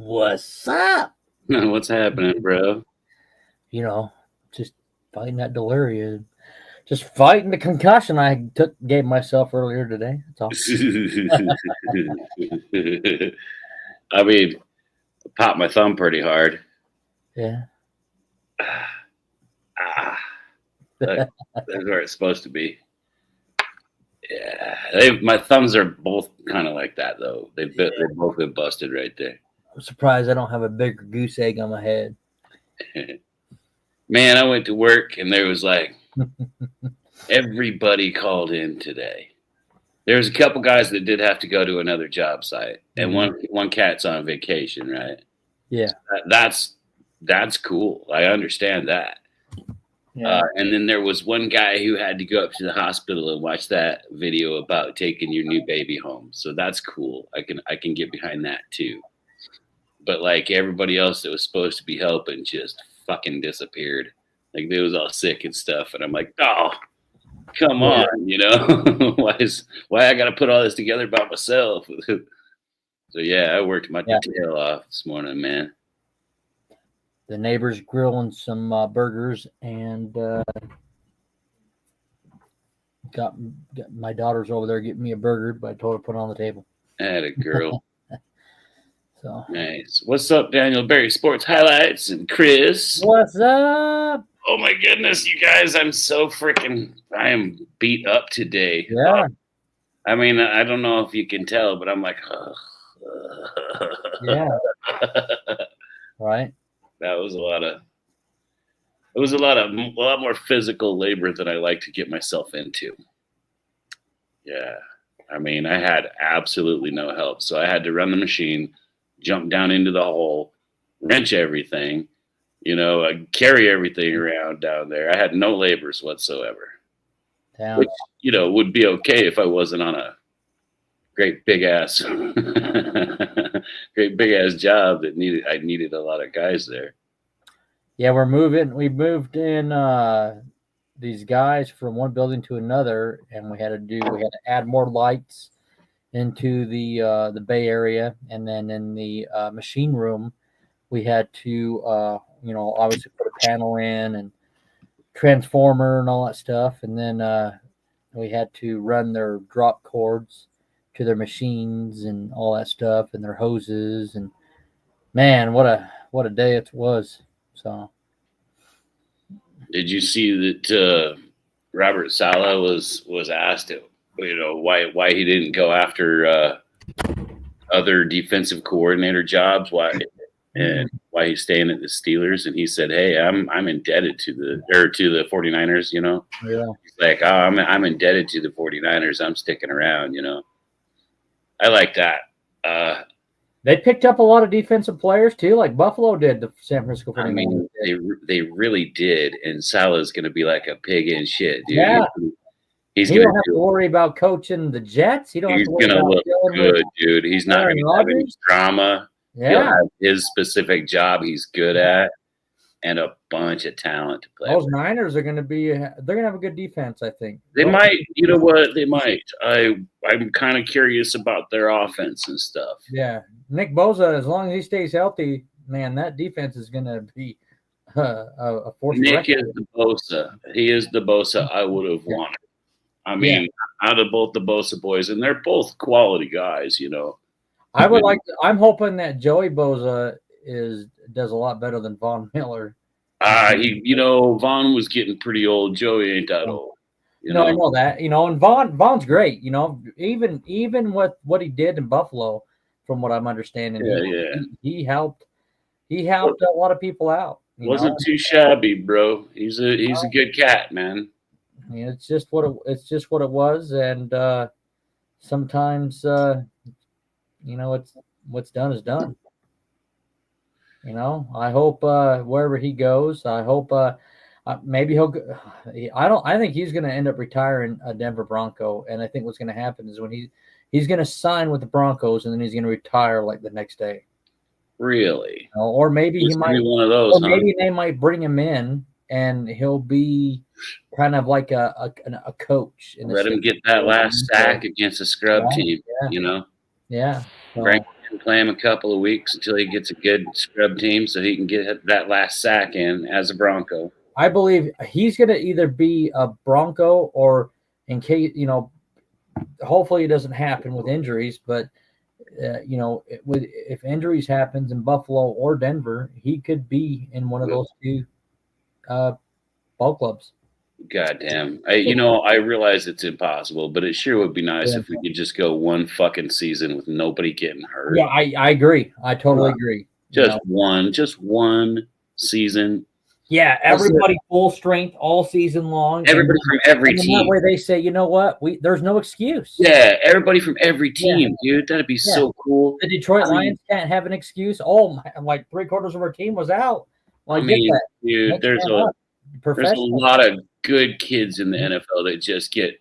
What's up? What's happening, bro? Just fighting that delirium. Just fighting the concussion gave myself earlier today. That's all. I mean, I popped my thumb pretty hard. Yeah. That's where it's supposed to be. Yeah, my thumbs are both kind of like that though. They've both been busted right there. I'm surprised I don't have a bigger goose egg on my head. Man, I went to work and there was like everybody called in today. There was a couple guys that did have to go to another job site, and one cat's on vacation, right? Yeah, that's cool. I understand that. yeah. And then there was one guy who had to go up to the hospital and watch that video about taking your new baby home. So that's cool. I can get behind that too. But like everybody else that was supposed to be helping just fucking disappeared. Like they was all sick and stuff, and I'm like, oh, come on, why I got to put all this together by myself? So yeah, I worked my tail off this morning, man. The neighbor's grilling some burgers, and got my daughter's over there getting me a burger, but I told her to put it on the table. I had a girl. So nice. What's up, Daniel Berry Sports Highlights and Chris? What's up? Oh my goodness, you guys! I am beat up today. Yeah. I mean, I don't know if you can tell, but I'm like, yeah. Right. That was a lot more physical labor than I like to get myself into. Yeah. I mean, I had absolutely no help. So I had to run the machine, jump down into the hole, wrench everything, carry everything around down there. I had no labors whatsoever. Damn. Which, would be okay if I wasn't on a great big ass job that I needed a lot of guys there. Yeah, we moved in these guys from one building to another, and we had to add more lights into the bay area, and then in the machine room we had to obviously put a panel in and transformer and all that stuff, and then we had to run their drop cords to their machines and all that stuff, and their hoses, and man, what a day it was. So, did you see that Robert Saleh was asked, why he didn't go after other defensive coordinator jobs? Why he's staying at the Steelers? And he said, "Hey, I'm indebted to the 49ers." Yeah. He's like, "Oh, I'm indebted to the 49ers. I'm sticking around." I like that. They picked up a lot of defensive players too, like Buffalo did. The San Francisco 49ers. I mean, they really did. And Salah's going to be like a pig in shit, dude. Yeah. He don't have to worry about coaching the Jets. He's going to look good, dude. He's not going to have any drama. Yeah. He'll have his specific job he's good at and a bunch of talent to play. Those Niners are going to they're going to have a good defense, I think. They might. You know what? They might. I'm kind of curious about their offense and stuff. Yeah. Nick Bosa, as long as he stays healthy, man, that defense is going to be a force. Nick is the Bosa. He is the Bosa I would have wanted. I mean, out of both the Bosa boys, and they're both quality guys, I'm hoping that Joey Bosa does a lot better than Von Miller. Von was getting pretty old. Joey ain't that old. I know that. And Von's great. Even with what he did in Buffalo, from what I'm understanding, he helped a lot of people out. Wasn't too shabby, bro. He's a good cat, man. I mean, it's just what it was, and sometimes it's what's done is done. I hope wherever he goes, I hope maybe he'll. I think he's going to end up retiring a Denver Bronco, and I think what's going to happen is when he's going to sign with the Broncos, and then he's going to retire like the next day. Really? Or maybe he might be one of those. Or maybe they might bring him in, and he'll be kind of like a coach. Let him get that last sack against a scrub team. Yeah. Yeah. So, bring him play him a couple of weeks until he gets a good scrub team so he can get that last sack in as a Bronco. I believe he's going to either be a Bronco or, in case, hopefully it doesn't happen with injuries, but if injuries happens in Buffalo or Denver, he could be in one of those two ball clubs. Goddamn. I realize it's impossible, but it sure would be nice if we could just go one fucking season with nobody getting hurt. Yeah, I agree. I totally agree. Just one season. Yeah, everybody full strength all season long. Everybody from every team. That way they say, you know what? There's no excuse. Yeah, everybody from every team, dude. That'd be so cool. The Detroit Lions can't have an excuse. Oh, like 3/4 of our team was out. Well, dude, there's a lot of good kids in the NFL that just get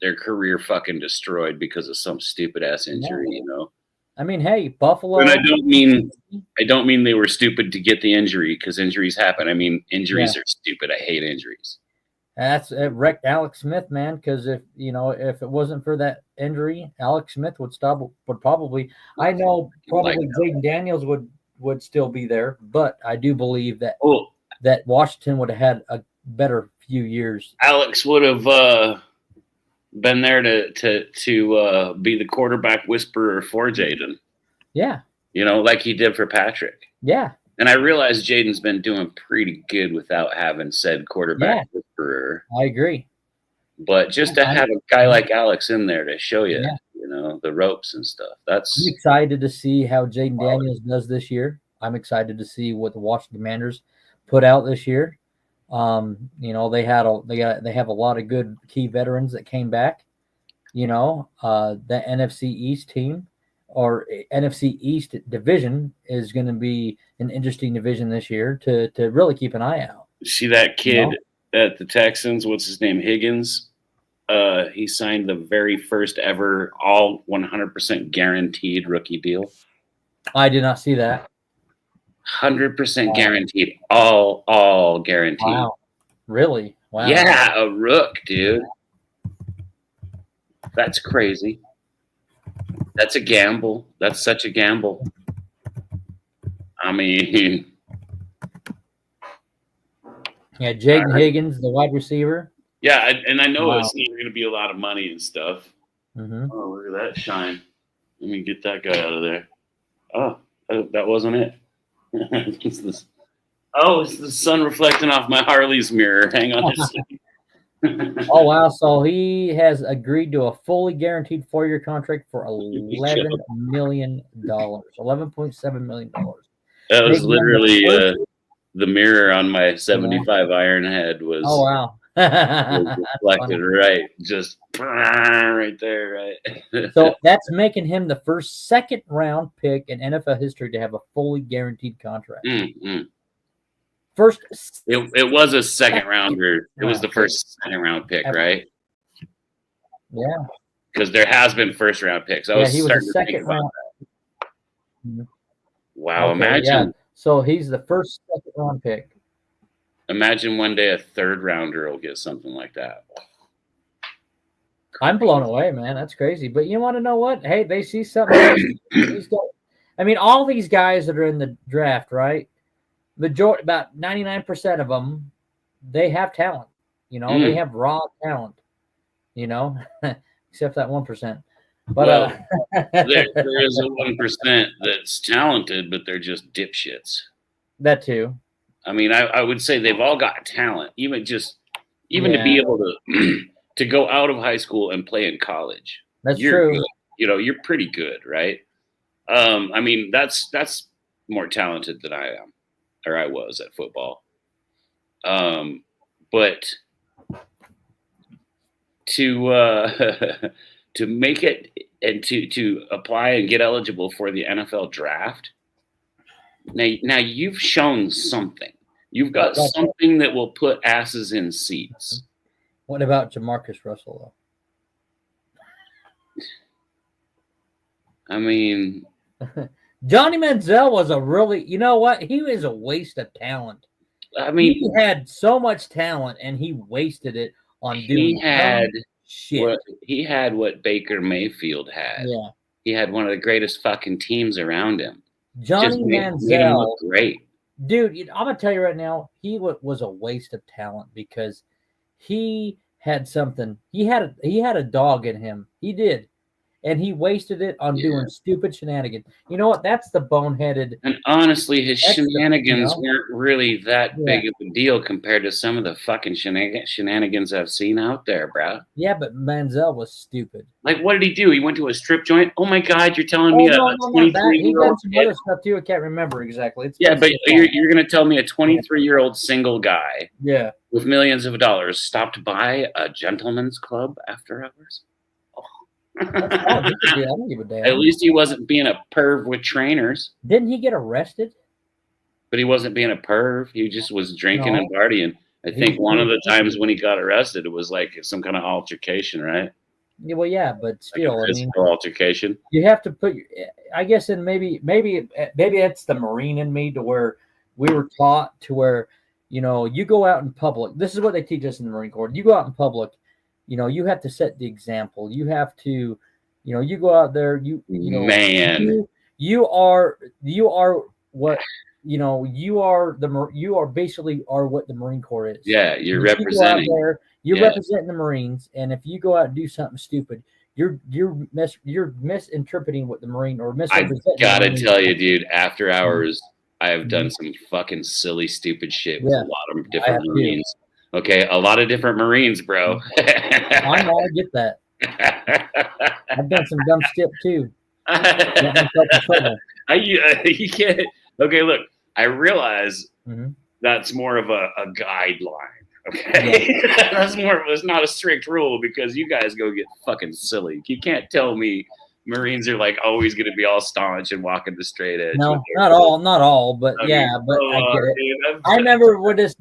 their career fucking destroyed because of some stupid ass injury, I mean, hey, Buffalo. And I don't mean they were stupid to get the injury, because injuries happen. I mean, injuries are stupid. I hate injuries. It wrecked Alex Smith, man. Because if it wasn't for that injury, Alex Smith would probably. I know probably Jaden Daniels would still be there, but I do believe that that Washington would have had a better few years. Alex would have been there to be the quarterback whisperer for Jaden. Yeah. Like he did for Patrick. Yeah. And I realize Jaden's been doing pretty good without having said quarterback whisperer. I agree. But just to have a guy like Alex in there to show you, the ropes and stuff. I'm excited to see how Jaden Daniels does this year. I'm excited to see what the Washington Commanders put out this year. They have a lot of good key veterans that came back. The NFC East team or NFC East division is going to be an interesting division this year to really keep an eye out. See that kid at the Texans? What's his name? Higgins. He signed the very first ever all 100% guaranteed rookie deal. I did not see that. 100% guaranteed, all guaranteed. Wow, really? Wow. Yeah, a rook, dude. That's crazy. That's a gamble. That's such a gamble. I mean, yeah, Jaden Higgins, the wide receiver. Yeah, and I know it's not going to be a lot of money and stuff. Mm-hmm. Oh, look at that shine. Let me get that guy out of there. Oh, that wasn't it. It's the sun reflecting off my Harley's mirror. Hang on a second. Oh, wow. So he has agreed to a fully guaranteed 4-year contract for $11 million. $11.7 million. That was literally the mirror on my 75 iron head was. Oh, wow. Was reflected right. Just right there, right. So that's making him the first second-round pick in NFL history to have a fully guaranteed contract. Mm-hmm. First, it was a second rounder. It was the first second round pick, right? Yeah, because there has been first round picks. He was a second round. Wow, imagine. Yeah. So he's the first second round pick. Imagine one day a third rounder will get something like that. I'm blown away, man. That's crazy. But you want to know what? Hey, they see something. I mean, all these guys that are in the draft, right? Majority, about 99% of them, they have talent. They have raw talent. Except that 1%. But there is a 1% that's talented, but they're just dipshits. That too. I mean, I would say they've all got talent, even to be able to go out of high school and play in college. That's true. Good. You're pretty good, right? I mean, that's more talented than I am, or I was at football. But to make it and to apply and get eligible for the NFL draft. Now you've shown something. You've got something that will put asses in seats. What about Jamarcus Russell, though? I mean, Johnny Manziel was a really, he was a waste of talent. I mean, he had so much talent and he wasted it on doing shit. He had what Baker Mayfield had. Yeah. he had one of the greatest fucking teams around him. Johnny Made him Manziel, look great. dude. I'm gonna tell you right now, he was a waste of talent because he had something. He had a dog in him. He did. And he wasted it on doing stupid shenanigans. You know what? That's the boneheaded. And honestly, his shenanigans you know? weren't really that big of a deal compared to some of the fucking shenanigans I've seen out there, bro. Yeah, but Manziel was stupid. Like, what did he do? He went to a strip joint? Oh my God, you're telling Oh, me no, a not that. He 23-year-old done some other stuff too. I can't remember exactly. It's Yeah, been but so long. you're going to tell me a 23-year-old single guy Yeah. with millions of dollars stopped by a gentleman's club after hours? That's fine. He could do that. I don't give a damn. At least he wasn't being a perv with trainers. Didn't he get arrested? But he wasn't being a perv. He just was drinking No. and partying. I He think was one of doing the times when he got arrested, it was like some kind of altercation, right? Yeah, well, yeah, but still, Like a I mean, physical altercation. you have to put. I guess, and maybe that's the Marine in me, to where we were taught to where, you know, you go out in public. This is what they teach us in the Marine Corps. You go out in public, you know, you have to set the example. You have to, you know, you go out there. You know, Man, you are what. You know, you are basically are what the Marine Corps is. yeah, you're If you go out representing. there, you're representing the Marines, and if you go out and do something stupid, you're misinterpreting what the Marine or I misrepresenting. gotta tell you, dude, after hours, I have done some fucking silly, stupid shit with a lot of different Marines. Okay, a lot of different Marines, bro. I know, I get that. I've done some dumb shit too. You can't. Okay, look, I realize that's more of a guideline. Okay, that's more. It's not a strict rule because you guys go get fucking silly. You can't tell me Marines are like always going to be all staunch and walking the straight edge. No, not all, but I get it.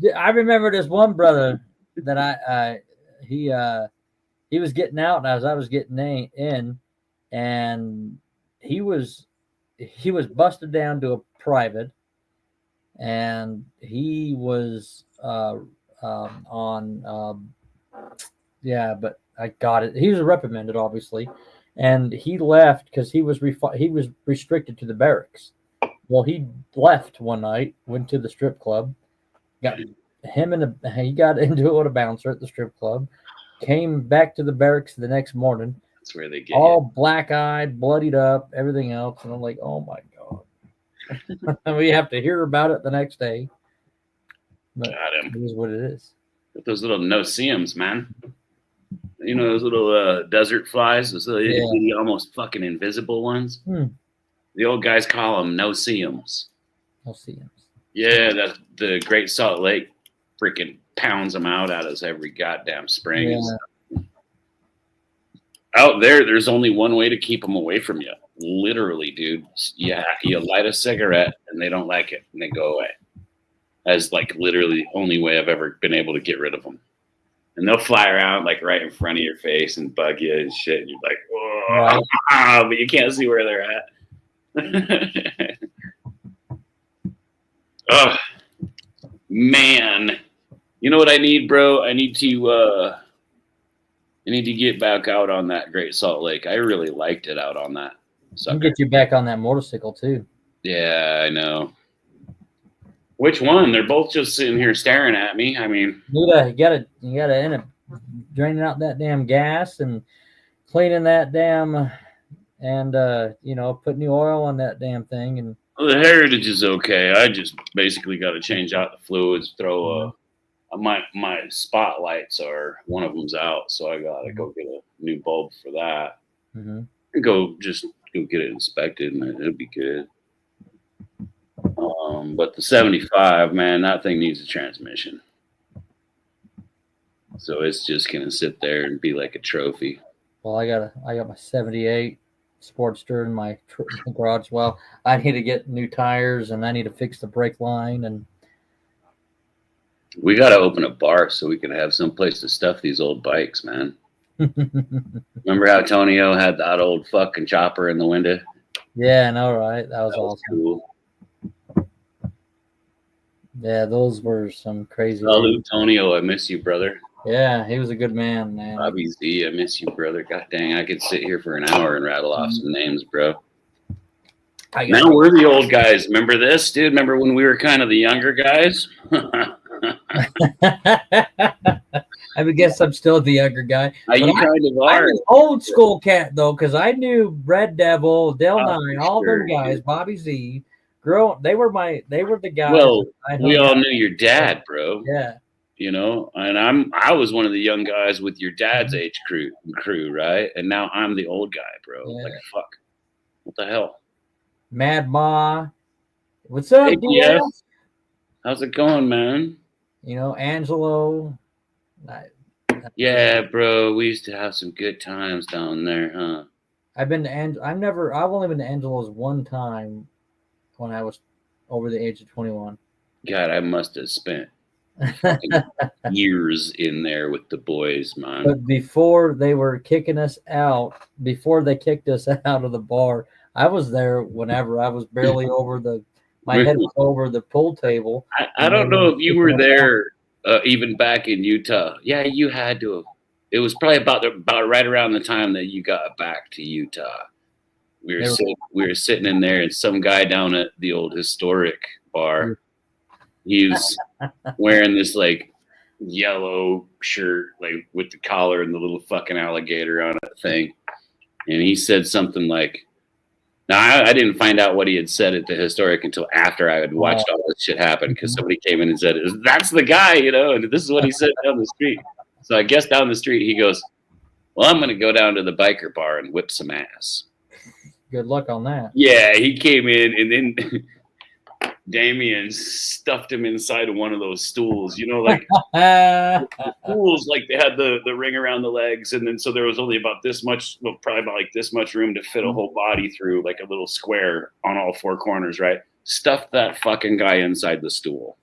Dude, I remember this one brother that he was getting out as I was getting in, and he was busted down to a private, and he was but I got it. He was reprimanded, obviously, and he left because he was restricted to the barracks. Well, he left one night, went to the strip club, he got into it with a bouncer at the strip club, came back to the barracks the next morning. That's where they get all black-eyed, bloodied up, everything else, and I'm like, oh my god. We have to hear about it the next day. But it is what it is. Those little no-see-ums, man. You know those little desert flies, those little almost fucking invisible ones. The old guys call them no-see-ums. No-see-ums. Yeah, that's the Great Salt Lake freaking pounds them out at us every goddamn spring. Yeah. Out there's only one way to keep them away from you. Literally, dude. Yeah, you light a cigarette and they don't like it and they go away. That's like literally the only way I've ever been able to get rid of them. And they'll fly around like right in front of your face and bug you and shit. And you're like, oh, right. But you can't see where they're at. Oh, man. You know what I need, bro? I need to get back out on that Great Salt Lake. I really liked it out on that. I'll get you back on that motorcycle too. Yeah, I know. Which one? They're both just sitting here staring at me. I mean, you gotta end up draining out that damn gas and cleaning that damn and put new oil on that damn thing. And well, the Heritage is okay. I just basically got to change out the fluids, throw my spotlights are one of them's out, so I gotta go get a new bulb for that. And go get it inspected, and it'll be good. But the 75, man, that thing needs a transmission. So it's just gonna sit there and be like a trophy. Well, I got my 78 Sportster in my garage. Well, I need to get new tires and I need to fix the brake line, and we got to open a bar so we can have some place to stuff these old bikes, man. Remember how Tonio had that old fucking chopper in the window? Yeah, I know, right? That was awesome. Cool. Yeah, those were some crazy. Salute, Tonio. I miss you, brother. Yeah, he was a good man, man. Bobby Z, I miss you, brother. God dang, I could sit here for an hour and rattle off some names, bro. Now we're the old guys. Remember this, dude? Remember when we were kind of the younger guys? I would guess I'm still the younger guy. You kind of are. I'm an old school cat though, because I knew Red Devil, Del Nye, all sure, them guys, dude. Bobby Z. They were the guys. Well, we all knew your dad, bro. Yeah. You know, and I was one of the young guys with your dad's age crew, right? And now I'm the old guy, bro. Yeah. Like, fuck. What the hell? Mad Ma. What's up, yeah. How's it going, man? You know, Angelo. Yeah, bro. We used to have some good times down there, huh? I've only been to Angelo's one time when I was over the age of 21. God, I must have spent years in there with the boys, man. But before they were kicking us out, before they kicked us out of the bar, I was there whenever I was barely my head was over the pool table. I don't know if you were there even back in Utah. Yeah, you had to have. It was probably about right around the time that you got back to Utah. We were sitting in there, and some guy down at the old historic bar, he was wearing this like yellow shirt, like with the collar and the little fucking alligator on it thing, and he said something like, now, I didn't find out what he had said at the historic until after I had watched all this shit happen, because somebody came in and said, that's the guy, you know, and this is what he said down the street. So I guess down the street, he goes, well, I'm going to go down to the biker bar and whip some ass. Good luck on that. Yeah, he came in, and then Damien stuffed him inside of one of those stools, you know, like the stools, like they had the ring around the legs, and then so there was only about this much, well, probably about like this much room to fit a whole body through, like a little square on all four corners, right? Stuffed that fucking guy inside the stool.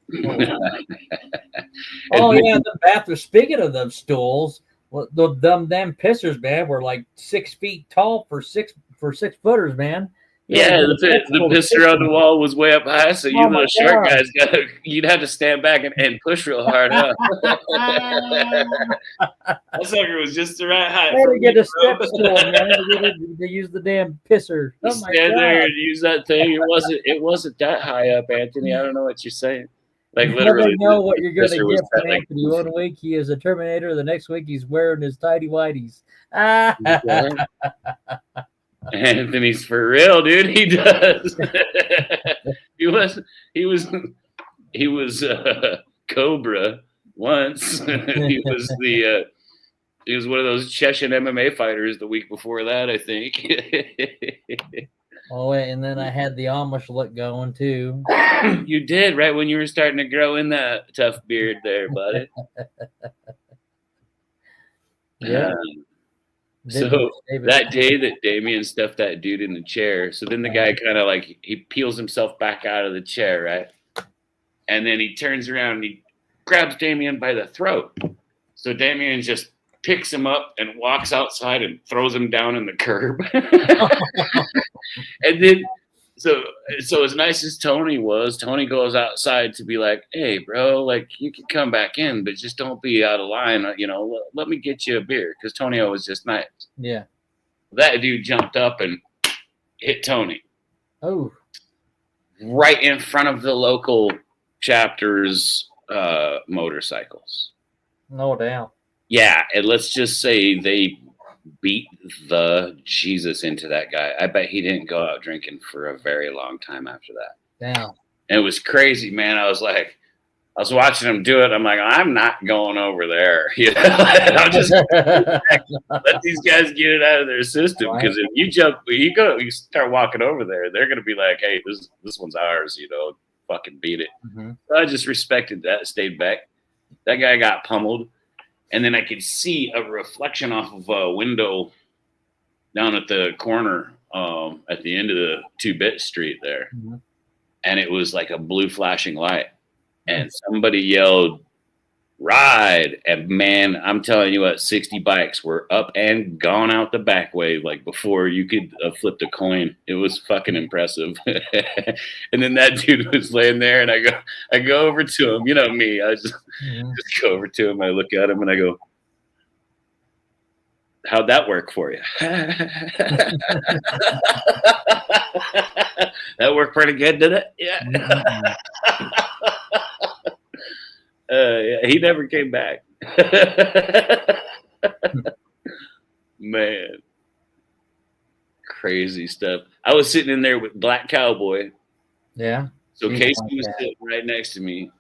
Oh yeah, the bathroom. Speaking of them stools, well, them pissers, man, were like 6 feet tall for six footers, man. Yeah, the pisser on the wall was way up high, so you little short guys you'd have to stand back and push real hard, huh? That sucker was just the right height. To get a step stool, man. To use the damn pisser. Oh stand there and use that thing. It wasn't that high up, Anthony. I don't know what you're saying. Like you literally, never know what you're going to get from Anthony. One week he is a Terminator, the next week he's wearing his tidy whities. Anthony's for real, dude. He does. he was Cobra once. He was one of those Chechen MMA fighters the week before that, I think. Oh, and then I had the Amish look going too. You did, right when you were starting to grow in that tough beard there, buddy. Yeah. So that day that Damien stuffed that dude in the chair, so then the guy kind of like, he peels himself back out of the chair, right? And then he turns around and he grabs Damien by the throat. So Damien just picks him up and walks outside and throws him down in the curb. And then, so as nice as Tony was, Tony goes outside to be like, hey, bro, like you can come back in, but just don't be out of line. You know, let me get you a beer, because Tony was just nice. Yeah. That dude jumped up and hit Tony. Oh. Right in front of the local chapter's motorcycles. No doubt. Yeah, and let's just say they beat the Jesus into that guy. I bet he didn't go out drinking for a very long time after that. Damn. And it was crazy, man. I was watching him do it. I'm like, I'm not going over there. You know? I'll just let these guys get it out of their system. Because if you start walking over there, they're going to be like, hey, this one's ours, you know, fucking beat it. Mm-hmm. So I just respected that, stayed back. That guy got pummeled. And then I could see a reflection off of a window down at the corner at the end of the 2-bit street there. Mm-hmm. And it was like a blue flashing light. And somebody yelled, ride. And man, I'm telling you what, 60 bikes were up and gone out the back way, like before you could flip the coin. It was fucking impressive. And then that dude was laying there, and I go over to him. You know me, I just go over to him. I look at him, and I go, "How'd that work for you?" That worked pretty good, did it? Yeah. Yeah, he never came back. Man, crazy stuff. I was sitting in there with Black Cowboy. Yeah. So He's Casey like was that. sitting right next to me,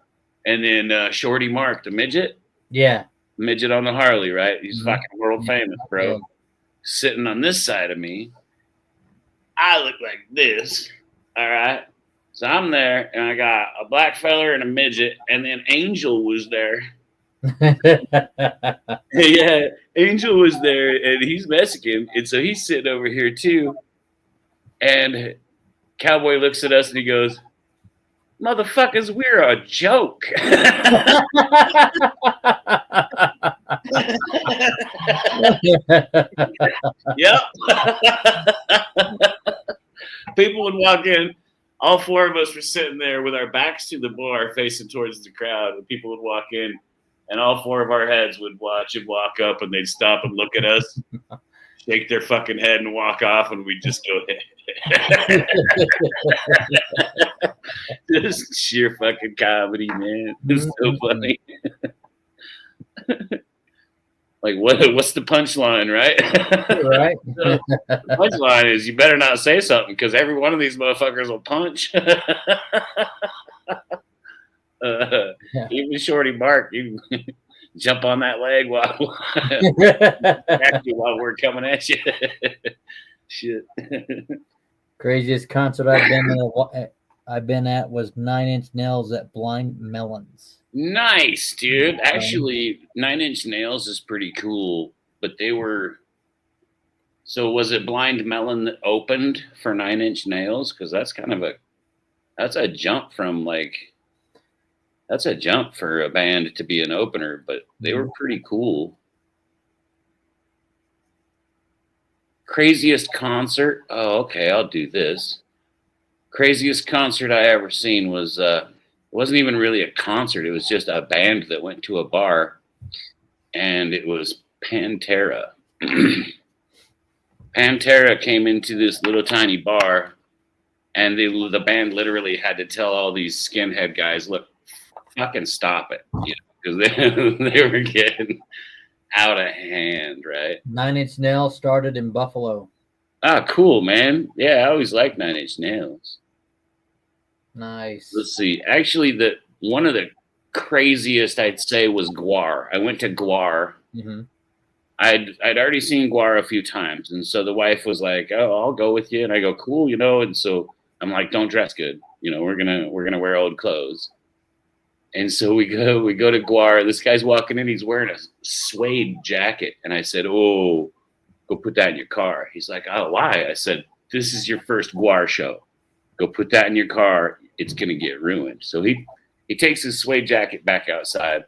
and then Shorty Mark, the Yeah. midget on the Harley, right? He's Mhm. fucking world famous, bro. Yeah. Sitting on this side of me, I look like this. All right. So I'm there, and I got a black feller and a midget, and then Angel was there. Yeah, Angel was there, and he's Mexican, and so he's sitting over here too. And Cowboy looks at us and he goes, "Motherfuckers, we're a joke." Yep. People would walk in. All four of us were sitting there with our backs to the bar, facing towards the crowd. And people would walk in, and all four of our heads would watch and walk up, and they'd stop and look at us, shake their fucking head, and walk off, and we'd just go. Just sheer fucking comedy, man. It's so funny. Like, what's the punchline, right? Right. The punchline is you better not say something because every one of these motherfuckers will punch. Even Shorty Mark, you jump on that leg while we're coming at you. Shit. Craziest concert I've been at was 9 Inch Nails at Blind Melons. Nice, dude. Actually, 9 Inch Nails is pretty cool, but they were. So was it Blind Melon that opened for 9 Inch Nails? Because that's kind of that's a jump from that's a jump for a band to be an opener, but they were pretty cool. Craziest concert? Oh, okay, I'll do this. Craziest concert I ever seen was wasn't even really a concert. It was just a band that went to a bar, and it was Pantera. Pantera came into this little tiny bar, and the band literally had to tell all these skinhead guys, "Look, fucking stop it," because they were getting out of hand, right? 9 Inch Nails started in Buffalo. Ah, cool, man. Yeah, I always liked 9 Inch Nails. Nice. Let's see. Actually, one of the craziest I'd say was Guar. I went to Guar. Mm-hmm. I'd already seen Guar a few times, and so the wife was like, "Oh, I'll go with you," and I go, "Cool," And so I'm like, "Don't dress good, We're gonna wear old clothes." And so we go to Guar. This guy's walking in. He's wearing a suede jacket, and I said, "Oh, go put that in your car." He's like, "Oh, why?" I said, "This is your first Guar show. Go put that in your car. It's gonna get ruined." So he takes his suede jacket back outside,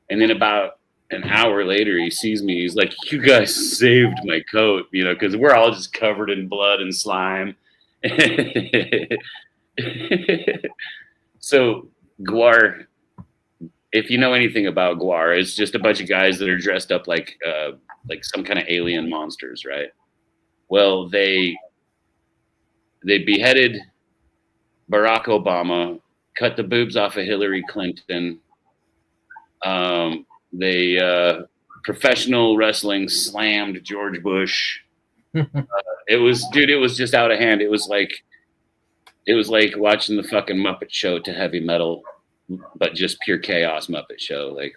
and then about an hour later, he sees me. He's like, "You guys saved my coat," because we're all just covered in blood and slime. So Guar, if you know anything about Guar, it's just a bunch of guys that are dressed up like some kind of alien monsters, right? Well, they beheaded Barack Obama, cut the boobs off of Hillary Clinton. They professional wrestling slammed George Bush. It was just out of hand. It was like watching the fucking Muppet Show to heavy metal, but just pure chaos Muppet Show, like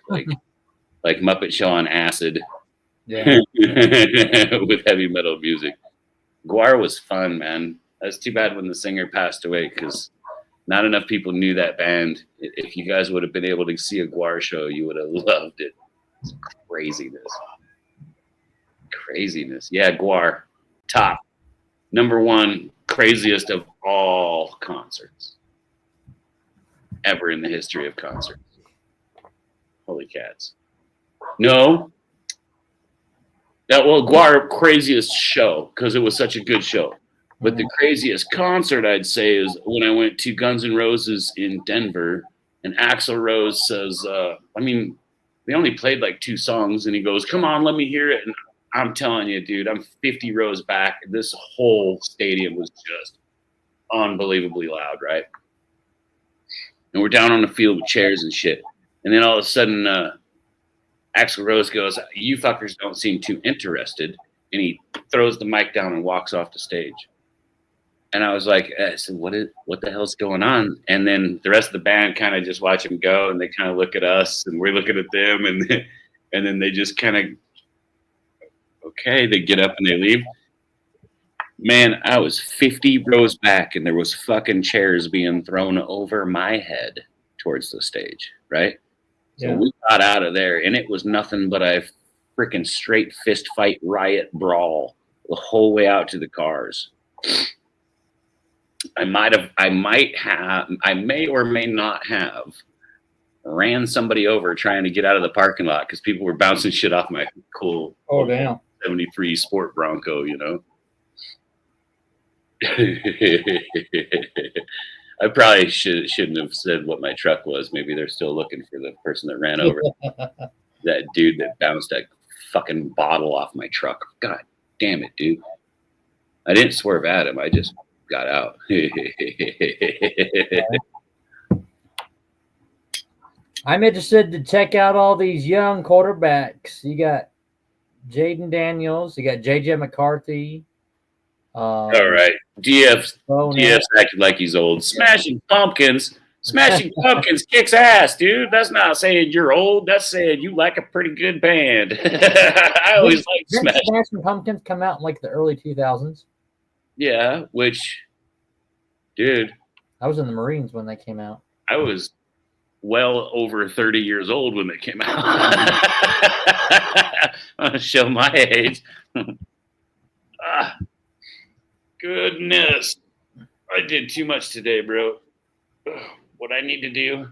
Muppet Show on acid, Yeah. with heavy metal music. Guar was fun, man. That's too bad when the singer passed away because not enough people knew that band. If you guys would have been able to see a Guar show, you would have loved it. It's craziness. Yeah, Guar, top number one craziest of all concerts ever in the history of concerts. Holy cats. No. Guar craziest show because it was such a good show. But the craziest concert I'd say is when I went to Guns N' Roses in Denver, and Axl Rose says, they only played like 2 songs, and he goes, "Come on, let me hear it." And I'm telling you, dude, I'm 50 rows back. This whole stadium was just unbelievably loud, right? And we're down on the field with chairs and shit. And then all of a sudden, Axl Rose goes, "You fuckers don't seem too interested." And he throws the mic down and walks off the stage. And I was like, I said, what the hell's going on? And then the rest of the band kind of just watch him go, and they kind of look at us, and we're looking at them, and then they just kind of, okay, they get up and they leave. Man, I was 50 rows back, and there was fucking chairs being thrown over my head towards the stage, right? So we got out of there, and it was nothing but a freaking straight fist fight riot brawl the whole way out to the cars. I may or may not have ran somebody over trying to get out of the parking lot because people were bouncing shit off my cool 73 Sport Bronco, you know. I probably shouldn't have said what my truck was. Maybe they're still looking for the person that ran over that dude that bounced that fucking bottle off my truck. God damn it, dude. I didn't swerve at him. I just got out. I'm interested to check out all these young quarterbacks. You got Jaden Daniels. You got JJ McCarthy. All right. DF's acting like he's old. Smashing Pumpkins kicks ass, dude. That's not saying you're old. That's saying you like a pretty good band. I always like Smashing Pumpkins come out in like the early 2000s. Yeah, which, dude. I was in the Marines when they came out. I was well over 30 years old when they came out. I'll show my age. Goodness. I did too much today, bro. What I need to do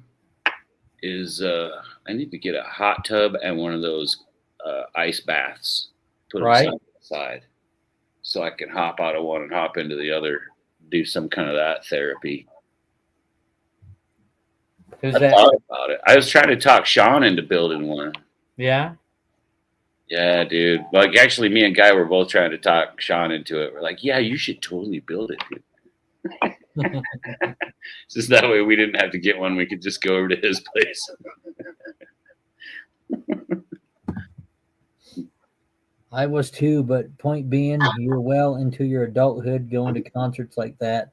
is I need to get a hot tub and one of those ice baths. Put them side by side. So I can hop out of one and hop into the other, do some kind of that therapy. I thought about it. I was trying to talk Sean into building one. Yeah? Yeah, dude. Like, actually, me and Guy were both trying to talk Sean into it. We're like, yeah, you should totally build it, dude. Just that way we didn't have to get one. We could just go over to his place. I was too, but point being, you're well into your adulthood going to concerts like that.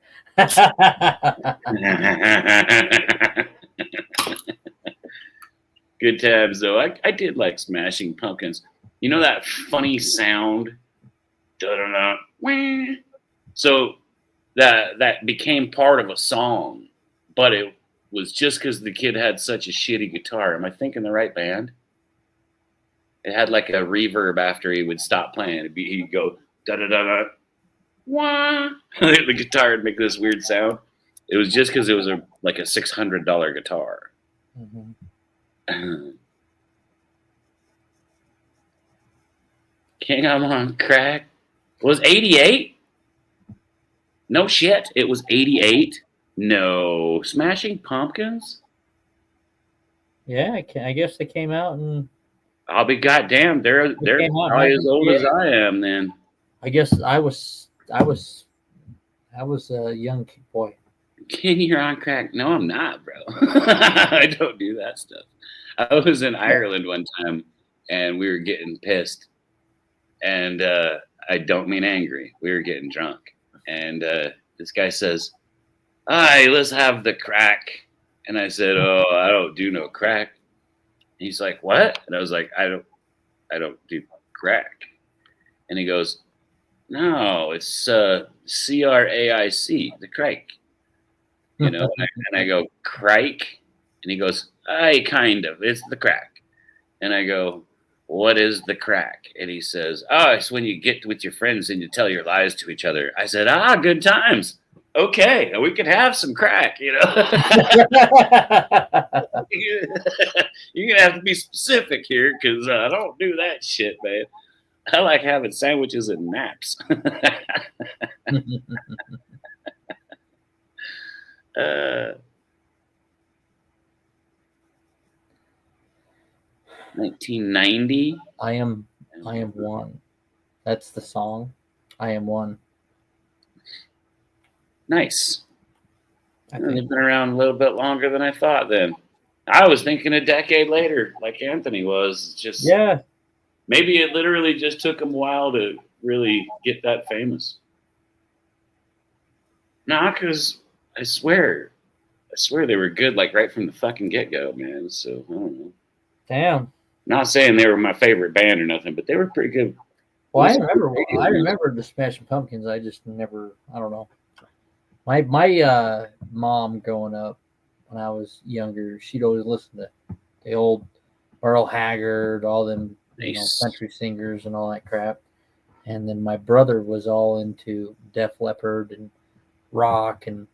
Good times, though. I did like Smashing Pumpkins. You know that funny sound? Da-da-da. So that became part of a song, but it was just because the kid had such a shitty guitar. Am I thinking the right band? It had like a reverb after he would stop playing. He'd go da-da-da-da. Wah. The guitar would make this weird sound. It was just because it was like a $600 guitar. Mm-hmm. King, I'm on crack. Was 88? No shit. It was 88. No. Smashing Pumpkins? Yeah, I guess they came out and. I'll be goddamn. They're probably as old as I am then. I guess I was a young boy. King, you're on crack. No, I'm not, bro. I don't do that stuff. I was in Ireland one time, and we were getting pissed. And I don't mean angry. We were getting drunk. And this guy says, "Hey, let's have the crack." And I said, "Oh, I don't do no crack." He's like, "What?" And I was like, I don't do crack. And he goes, "No, it's CRAIC, the crike." You know, and I go, "Crike?" And he goes, "Aye, kind of. It's the crack." And I go, "What is the crack?" And he says, "Oh, it's when you get with your friends and you tell your lies to each other." I said, "Good times. Okay, we could have some crack, you know." You're gonna have to be specific here, because I don't do that shit, man. I like having sandwiches and naps. 1990. I am one. That's the song. I am one. Nice. I They've think. been around a little bit longer than I thought. Then I was thinking a decade later, like Anthony was. Just Yeah. maybe it literally just took them a while to really get that famous. Nah, because I swear they were good, like right from the fucking get go, man. So I don't know. Damn. Not saying they were my favorite band or nothing, but they were pretty good. Well, I remember the Smashing Pumpkins. I just never. I don't know. My mom growing up when I was younger, she'd always listen to the old Earl Haggard, all them Nice. country singers and all that crap. And then my brother was all into Def Leppard and rock and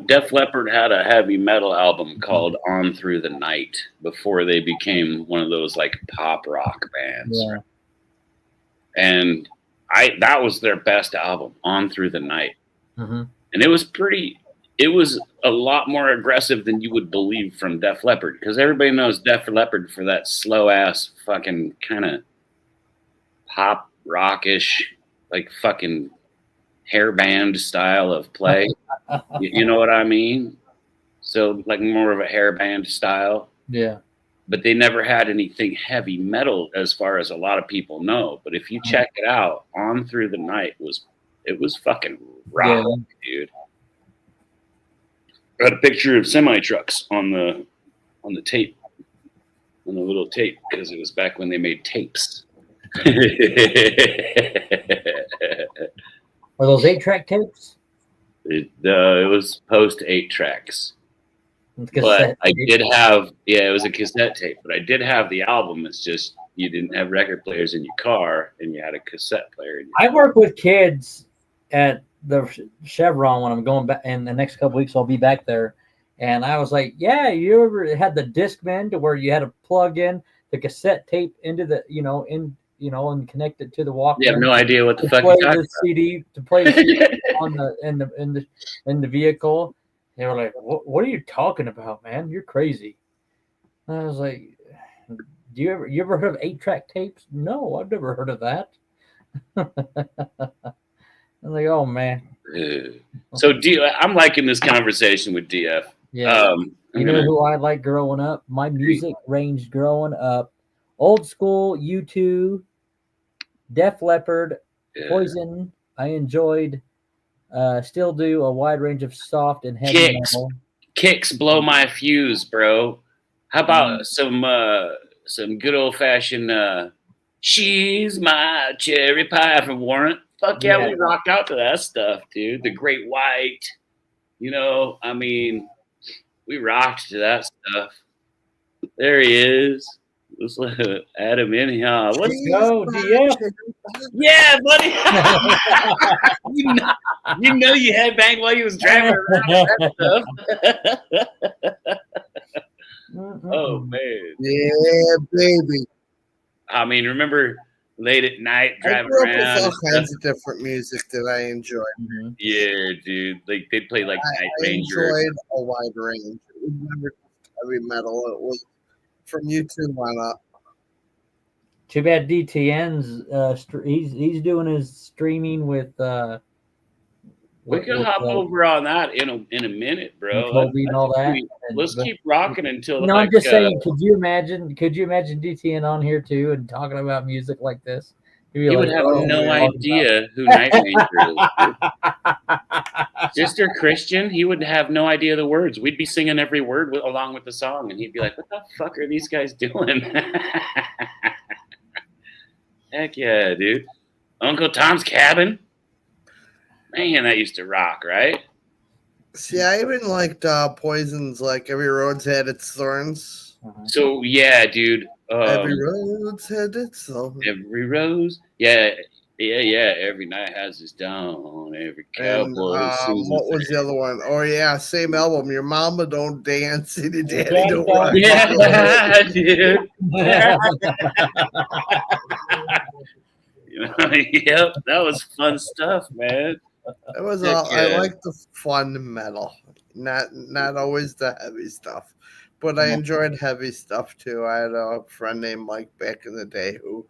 Def Leppard had a heavy metal album called On Through the Night before they became one of those like pop rock bands. yeah. And that was their best album, On Through the Night. Mm-hmm. And it was a lot more aggressive than you would believe from Def Leppard, because everybody knows Def Leppard for that slow ass fucking kind of pop rockish, like fucking hair band style of play. You know what I mean? So like more of a hair band style. Yeah. But they never had anything heavy metal as far as a lot of people know. But if you check it out, On Through the Night was fucking rock, dude. Got a picture of semi trucks on the tape, on the little tape, because it was back when they made tapes. Are those 8-track tapes? It was post 8 tracks. But I did have, it was a cassette tape, but I did have the album. It's just you didn't have record players in your car, and you had a cassette player in your I work with kids at the Chevron when I'm going back in the next couple weeks. I'll be back there, and I was like, "Yeah, you ever had the Discman to where you had to plug in the cassette tape into the and connect it to the Walkman? You have no idea what the fuck play you're talking the CD to play the CD on in the vehicle." They were like, "What are you talking about, man? You're crazy." And I was like, "Do you ever heard of 8-track tapes?" "No, I've never heard of that." I'm like, "Oh man." So I'm liking this conversation with DF. Yeah. Who I like growing up? My music range growing up: old school U2, Def Leppard, Poison. I enjoyed. Still do a wide range of soft and heavy metal. Kicks blow my fuse, bro. How about some good old fashioned "She's My Cherry Pie" from Warrant? Fuck yeah, we rocked out to that stuff, dude. The Great White, I mean, we rocked to that stuff. There he is. Let's add him in here. Let's go, DF. Yeah, buddy. you had bang while you was driving around that stuff. Oh man. Yeah, baby. I mean, remember late at night driving around? With all kinds of different music that I enjoyed. Mm-hmm. Yeah, dude. Like they play like Night Ranger. I enjoyed a wide range. It was never heavy metal. It was from YouTube on up. Too bad DTN's he's doing his streaming with. We can hop over on that in a minute, bro. Kobe and all that. Let's keep rocking until. No, I'm just saying. Could you imagine DTN on here too and talking about music like this? He would have no idea who Night Ranger is. Sister Christian, he would have no idea the words. We'd be singing every word along with the song, and he'd be like, "What the fuck are these guys doing?" Heck yeah, dude. Uncle Tom's Cabin. Man, that used to rock, right? See, I even liked Poison's, like, Every Road's Had Its Thorns. So, yeah, dude. Every road's had its thorns. Every rose. Yeah, Yeah. Every night has its dawn. Every And cowboy sings what his was the other one? Oh yeah, same album. Your mama don't dance and your daddy Daddy don't don't rock. Yeah, dude. Yep, that was fun stuff, man. It was Heck all. I yeah. like the fun metal, not always the heavy stuff, but I enjoyed heavy stuff too. I had a friend named Mike back in the day who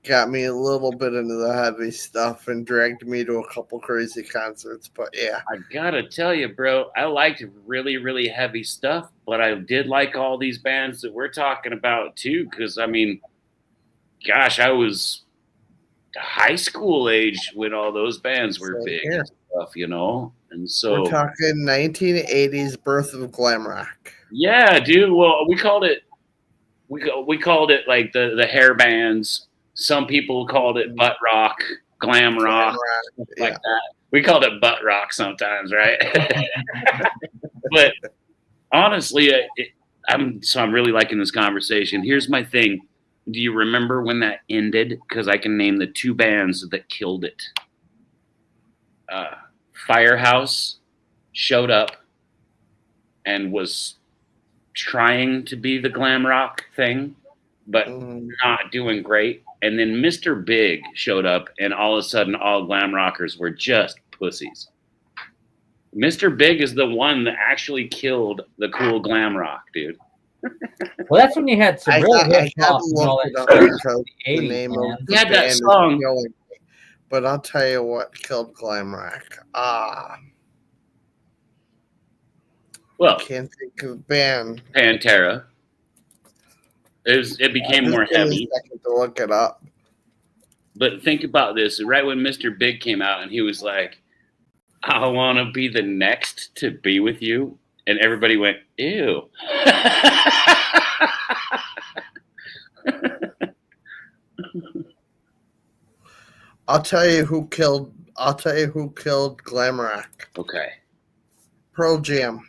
got me a little bit into the heavy stuff and dragged me to a couple crazy concerts. But yeah, I gotta tell you, bro, I liked really, really heavy stuff, but I did like all these bands that we're talking about too. Because I mean, gosh, I was high school age when all those bands were same big here. and stuff, you know. And We're so, talking 1980s birth of glam rock. yeah, dude. Well, we called it like the hair bands. Some people called it butt rock, glam Glam rock, rock, stuff like yeah. that. We called it butt rock sometimes, right? But honestly, I'm really liking this conversation. Here's my thing. Do you remember when that ended? Because I can name the two bands that killed it. Firehouse showed up and was trying to be the glam rock thing, but not doing great. And then Mr. Big showed up, and all of a sudden, all glam rockers were just pussies. Mr. Big is the one that actually killed the cool glam rock, dude. Well, that's when you had some real I hip had hop to and all look that it up stuff. because the 80s, name man. of He had the that band is song. killing me. But I'll tell you what killed glam rock. Well, Can't think of the band. Pantera. It became more Just give me heavy. a second to look it up. But think about this. Right when Mr. Big came out and he was like, I want to be the next to be with you. And everybody went, ew. I'll tell you who killed glam rock. Okay. Pearl Jam.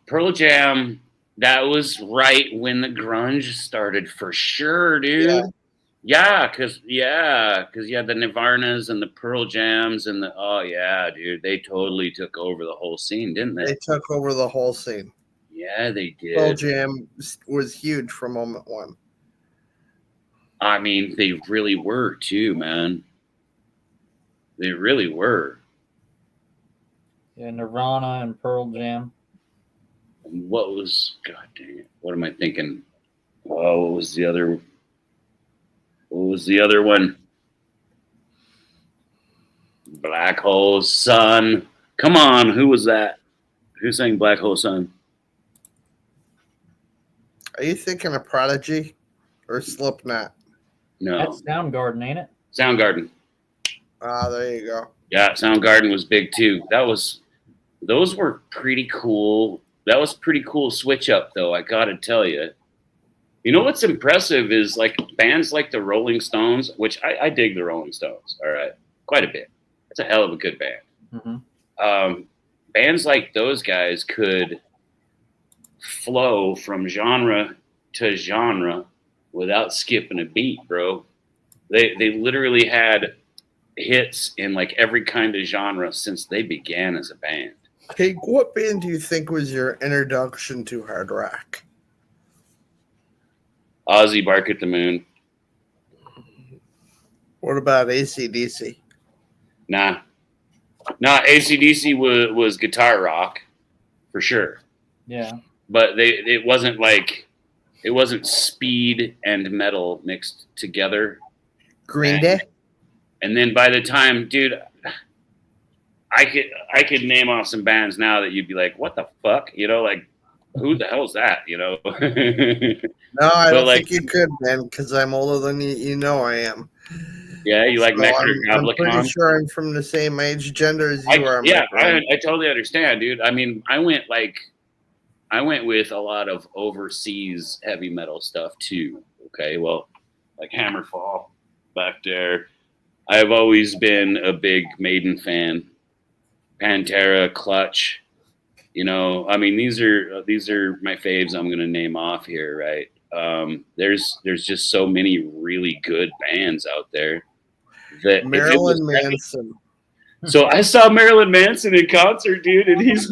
Pearl Jam, that was right when the grunge started for sure, dude. Yeah, because you had the Nirvanas and the Pearl Jams and dude, they totally took over the whole scene, didn't they? They took over the whole scene. Yeah, they did. Pearl Jam was huge from moment one. I mean, they really were too, man. They really were. Yeah, Nirvana and Pearl Jam. What was, God dang it, what am I thinking? Oh, what was the other one? Black Hole Sun. Come on, who was that? Who sang Black Hole Sun? Are you thinking of Prodigy or Slipknot? No. That's Soundgarden, ain't it? Soundgarden. There you go. Yeah, Soundgarden was big too. Those were pretty cool. That was pretty cool switch up though, I gotta tell you. You know what's impressive is like bands like the Rolling Stones, which I dig the Rolling Stones, all right, quite a bit. It's a hell of a good band. Mm-hmm. Bands like those guys could flow from genre to genre without skipping a beat, bro. They literally had hits in like every kind of genre since they began as a band. Hey, what band do you think was your introduction to hard rock? Ozzy, Bark at the Moon. What about AC/DC? Nah, AC/DC was guitar rock for sure. Yeah. But it wasn't speed and metal mixed together. Green Day? And then by the time, dude, I could name off some bands now that you'd be like, what the fuck? You know, like, who the hell's that? You know? No, I don't think you could, man, because I'm older than you. You know I am. Yeah, you like Nectar I'm pretty sure I'm from the same age gender as you are. Yeah, I totally understand, dude. I mean, I went with a lot of overseas heavy metal stuff too. Okay, well, like Hammerfall back there. I've always been a big Maiden fan. Pantera, Clutch. You know, I mean, these are my faves I'm going to name off here, right? there's just so many really good bands out there that if it was Marilyn Manson. so I saw Marilyn Manson in concert, dude, and he's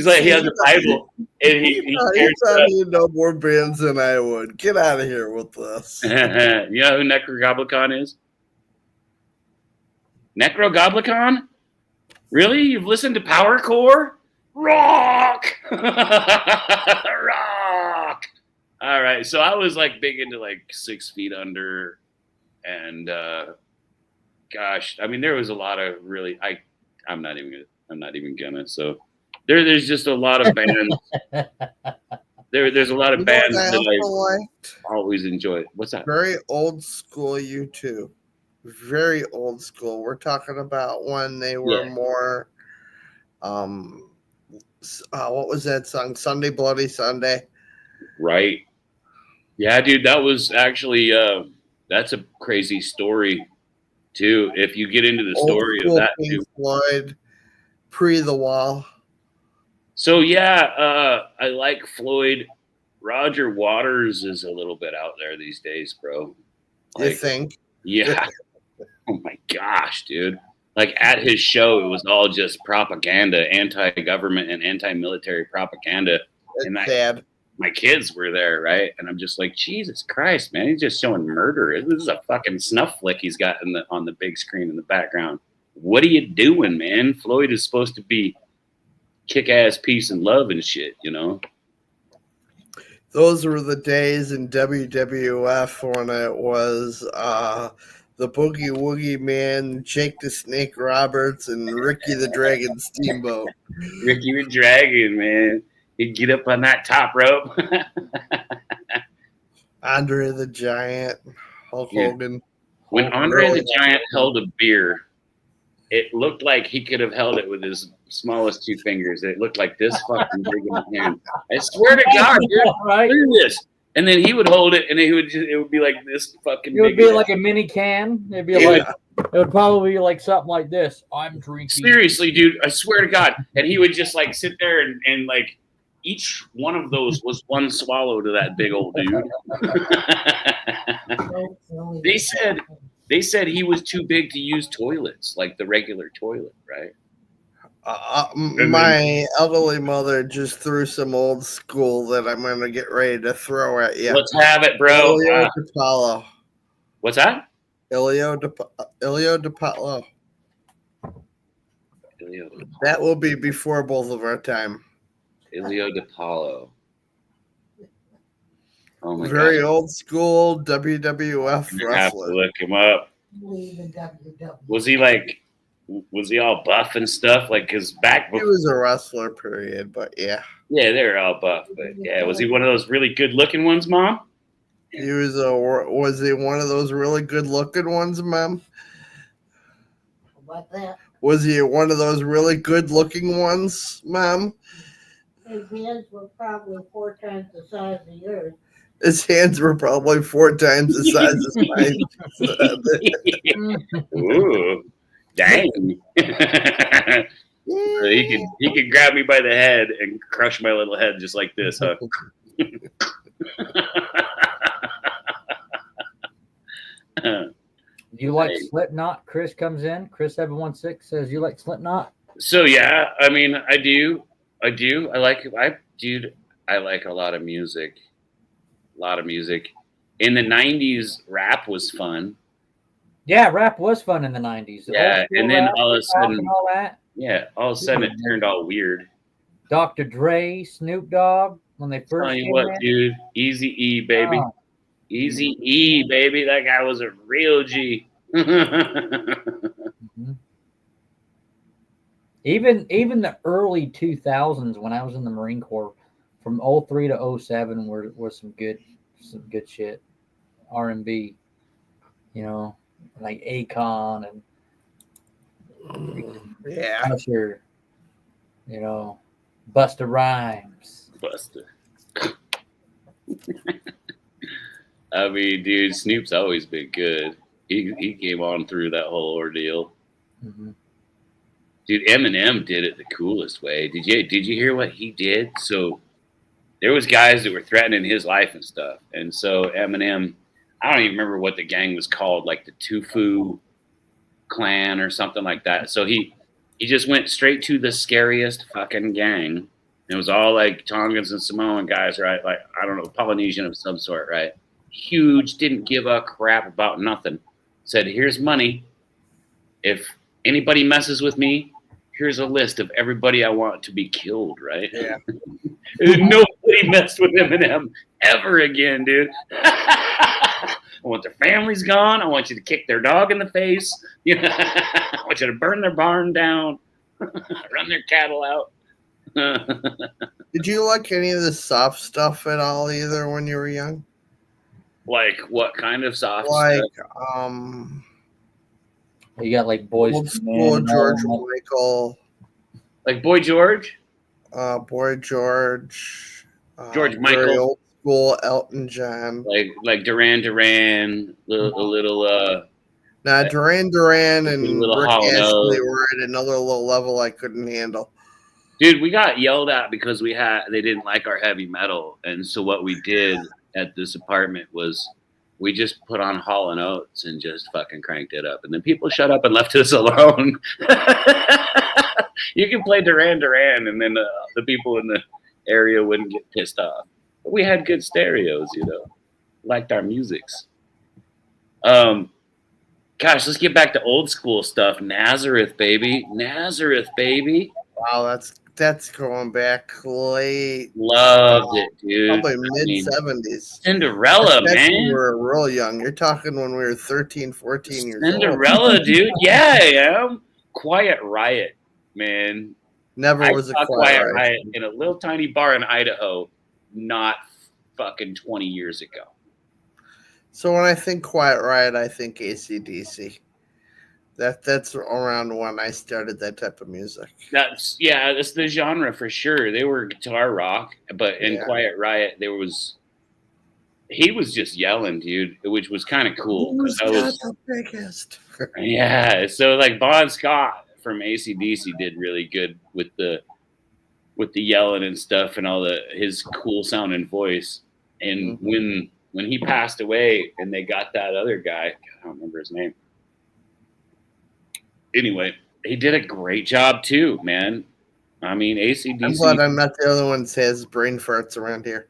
like he has a Bible and he You probably know more bands than I would. Get out of here with this. You know who Necrogoblicon is? Necrogoblicon? Really? You've listened to Powercore? Rock! Rock! All right. So I was like big into like 6 Feet Under and gosh, I mean there was a lot of really I'm not even gonna. So there's just a lot of bands. There's a lot of bands that I always enjoy. What's that? Very old school U2. Very old school. We're talking about when they were more what was that song? Sunday Bloody Sunday. Right. Yeah, dude, that was actually that's a crazy story too. If you get into the story of that Pink Floyd, pre The Wall. So yeah, I like Floyd. Roger Waters is a little bit out there these days, bro. Like, you think? Yeah. Oh my gosh, dude. Like at his show, it was all just propaganda, anti-government and anti-military propaganda. It's sad. My kids were there, right? And I'm just like, Jesus Christ, man, he's just showing murder. This is a fucking snuff flick he's got on the big screen in the background. What are you doing, man? Floyd is supposed to be kick-ass peace and love and shit, you know? Those were the days in WWF when it was the Boogie Woogie Man, Jake the Snake Roberts, and Ricky the Dragon Steamboat. Ricky the Dragon, man. He'd get up on that top rope. Andre the Giant, Hulk Hogan. When Andre the Giant held a beer, it looked like he could have held it with his smallest 2 fingers. It looked like this fucking big in his hand. I swear to God, dude, look at this. And then he would hold it, and it would be like this fucking. It would be like a mini can. It'd be like it would probably be like something like this. I'm drinking. Seriously, dude, I swear to God. And he would just like sit there and like each one of those was one swallow to that big old dude. They said he was too big to use toilets, like the regular toilet, right? My elderly mother just threw some old school that I'm going to get ready to throw at you. Let's have it, bro. Ilio DiPaolo. What's that? Ilio DiPaolo. That will be before both of our time. Ilio DiPaolo. Oh my Very old school WWF you wrestler. Have to look him up. Was he all buff and stuff? Like, cause back before, he was a wrestler, period. But yeah, they were all buff. But yeah, was he one of those really good looking ones, Mom? He was was he one of those really good looking ones, Mom? What that? Was he one of those really good looking ones, Mom? His hands were probably 4 times the size of yours. His hands were probably 4 times the size of mine. Ooh, dang! He could grab me by the head and crush my little head just like this, huh? You like Slipknot? Chris comes in. Chris 716 says you like Slipknot. So yeah, I mean, I do. I like a lot of music. In the 90s, rap was fun. Yeah, rap was fun in the 90s. Yeah, and then all of a sudden, all it turned all weird. Dr. Dre, Snoop Dogg, when they first came in. Dude, Eazy-E, baby. Oh. Eazy-E, baby. That guy was a real G. Mm-hmm. Even the early 2000s when I was in the Marine Corps, from 03 to 07 was some good shit. R&B, you know, like Akon and Usher, you know, Busta Rhymes. I mean, dude, Snoop's always been good. He came on through that whole ordeal. Mm-hmm. Dude, Eminem did it the coolest way. Did you hear what he did? So there was guys that were threatening his life and stuff. And so Eminem, I don't even remember what the gang was called, like the Tufu clan or something like that. So he just went straight to the scariest fucking gang. It was all like Tongans and Samoan guys, right? Like, I don't know, Polynesian of some sort, right? Huge, didn't give a crap about nothing. Said, here's money. If anybody messes with me, here's a list of everybody I want to be killed, right? Yeah. Nobody messed with Eminem ever again, dude. I want their families gone. I want you to kick their dog in the face. I want you to burn their barn down, run their cattle out. Did you like any of the soft stuff at all either when you were young? Like what kind of soft Like, stuff? You got like Boys old to school Men, George all Michael, Like Boy George? Boy George, George very Michael. old school Elton John. Like Duran Duran, a little Now Duran Duran and little Rick Hall and Astley Oates. were at another little level I couldn't handle. Dude, we got yelled at because they didn't like our heavy metal. And so what we did at this apartment was we just put on Hall and Oates and just fucking cranked it up. And then people shut up and left us alone. You can play Duran Duran and then the people in the area wouldn't get pissed off. But we had good stereos, liked our musics. Gosh, let's get back to old school stuff. Nazareth, baby. Wow, that's going back late. Loved it, dude. Probably mid-70s. Cinderella, That's when we man. were real young. You're talking when we were 13, 14 years old. Cinderella, dude. Yeah, I am. Quiet Riot, man. Never was a saw Quiet Riot. Riot in a little tiny bar in Idaho not fucking 20 years ago. So when I think Quiet Riot, I think AC/DC. That's around when I started that type of music. That's the genre for sure. They were guitar rock, but in Quiet Riot, he was just yelling, dude, which was kind of cool. Who's got the biggest? Yeah, so like Bon Scott from AC/DC did really good with the yelling and stuff and all his cool sounding voice. And when he passed away and they got that other guy, I don't remember his name. Anyway, he did a great job too, man. I mean, AC/DC. I'm glad I'm not the only one that says brain farts around here.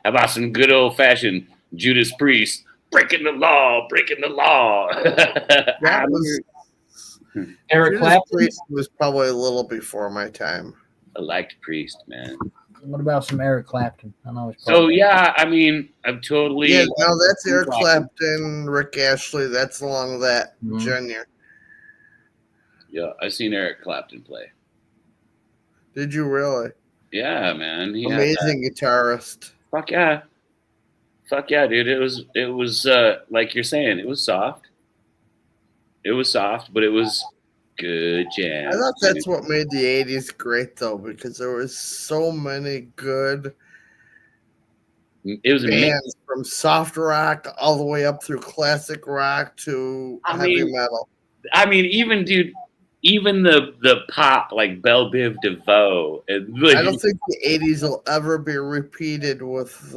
How about some good old fashioned Judas Priest breaking the law? That was Eric Judas Clapton. Priest was probably a little before my time. I liked Priest, man. What about some Eric Clapton? I know it's So yeah, I mean, I'm totally. Yeah, no, that's Eric Clapton, Rick Astley. That's along that junior. Yeah, I seen Eric Clapton play. Did you really? Yeah, man. Amazing guitarist. Fuck yeah, dude. It was like you're saying, it was soft. It was soft, but it was good jam. I thought that's what made the 80s great, though, because there was so many good bands from soft rock all the way up through classic rock to heavy metal. I mean, even the pop like Belle Biv DeVoe. I don't think the 80s will ever be repeated with.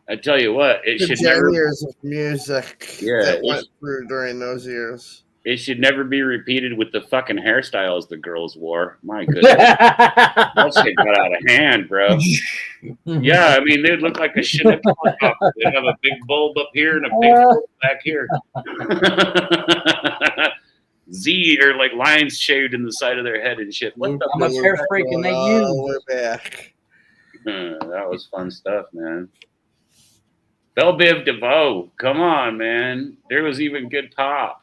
I tell you what, it should 10 never years of music that went through during those years. It should never be repeated with the fucking hairstyles the girls wore. My goodness, that shit got out of hand, bro. Yeah, I mean, they'd look like a shit. They'd have a big bulb up here and a big bulb back here. Z or like lines shaved in the side of their head and shit. What the How much hairspray can they use? We're back. That was fun stuff, man. Belle Biv DeVoe, come on, man. There was even good pop.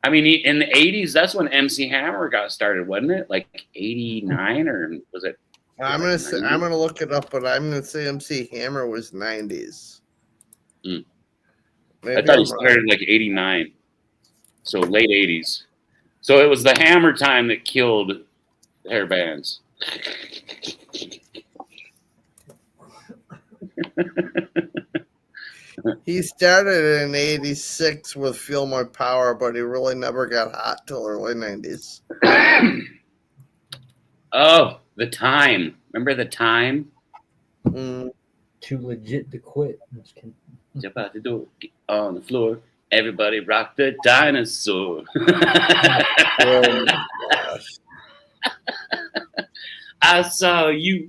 I mean, in the 80s, that's when MC Hammer got started, wasn't it? Like 89 or was it? I'm gonna look it up, but I'm gonna say MC Hammer was 90s. I thought he started like 89, so late 80s. So it was the Hammer time that killed hair bands. He started in 86 with Feel My Power, but he really never got hot till early 90s. Oh, The Time. Remember The Time? Mm. Too legit to quit. I'm just kidding. Jump out the door, get on the floor. Everybody rock the dinosaur. Oh my gosh. I saw you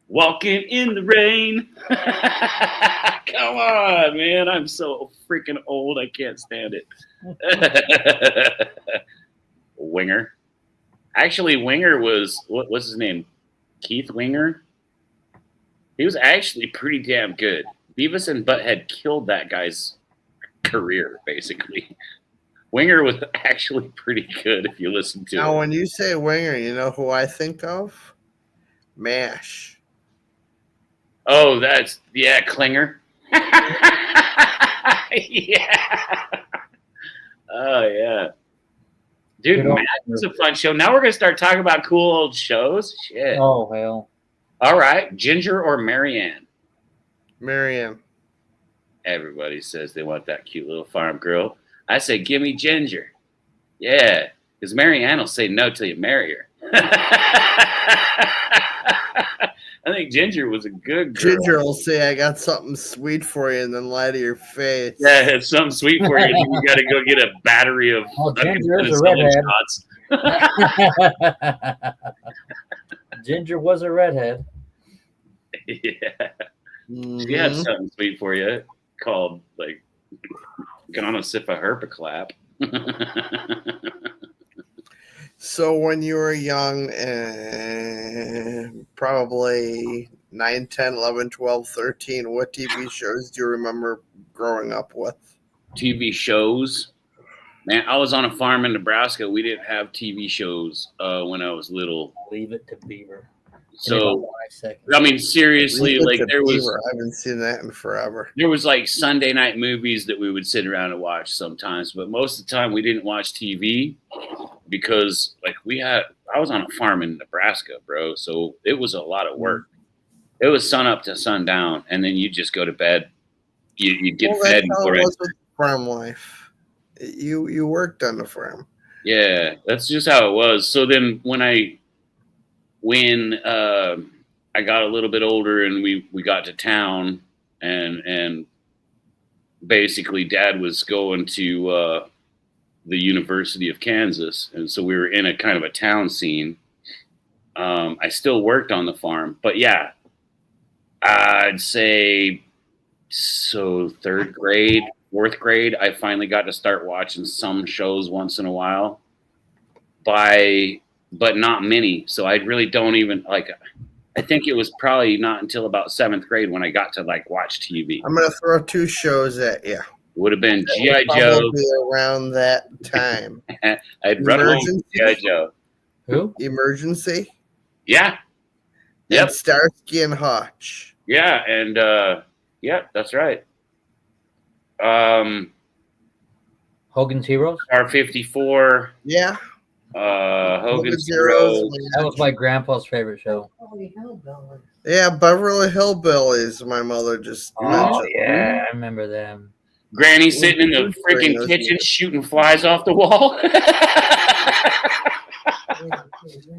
walking in the rain. Come on, man. I'm so freaking old. I can't stand it. Winger. Actually, Winger was, what's his name? Keith Winger? He was actually pretty damn good. Beavis and Butthead killed that guy's career, basically. Winger was actually pretty good if you listen to Now, it. when you say Winger, you know who I think of? MASH. Oh, yeah, Klinger. Yeah. Oh, yeah. Dude, Good old- Matt was a fun show. Now we're going to start talking about cool old shows. Shit. Oh hell. All right. Ginger or Marianne? Marianne. Everybody says they want that cute little farm girl. I say, give me Ginger. Yeah, because Marianne will say no till you marry her. I think Ginger was a good girl. Ginger will say, I got something sweet for you, and then lie to your face. Yeah, it's something sweet for you. And then you got to go get a battery of Oh, fucking Ginger is a penicillin redhead. shots. Ginger was a redhead. Yeah, Mhm. she had something sweet for you called like gonosyphiherpiclap. So when you were young, probably 9, 10, 11, 12, 13, what TV shows do you remember growing up with? TV shows. Man, I was on a farm in Nebraska. We didn't have TV shows when I was little. Leave it to Beaver. So, 5 seconds. I mean, seriously, Leave It like to there was Beaver. I haven't seen that in forever. there was like Sunday night movies that we would sit around and watch sometimes, but most of the time we didn't watch TV because like I was on a farm in Nebraska, bro. So it was a lot of work. It was sun up to sundown, and then you just go to bed. You get Well, fed that's and how go it right. was with farm life. You worked on the farm. Yeah, that's just how it was. So then when I got a little bit older and we got to town and basically Dad was going to the University of Kansas, and so we were in a kind of a town scene. I still worked on the farm, but yeah, I'd say so 3rd grade, 4th grade, I finally got to start watching some shows once in a while, but not many. So I really don't even like. I think it was probably not until about 7th grade when I got to like watch TV. I'm gonna throw 2 shows at you. It would have been G.I. Joe. Probably around that time. I'd run home with Emergency? G.I. Joe. Who? Emergency. Yeah. And Yep. Starsky and Hutch. Yeah, and yeah, that's right. Hogan's Heroes. R54. Yeah. Hogan's Heroes. Heroes. That was my grandpa's favorite show. Holy hellbilly. Yeah, Beverly Hillbillies. My mother just Oh mentioned. yeah, I remember them. Granny sitting in the freaking kitchen shooting flies off the wall. I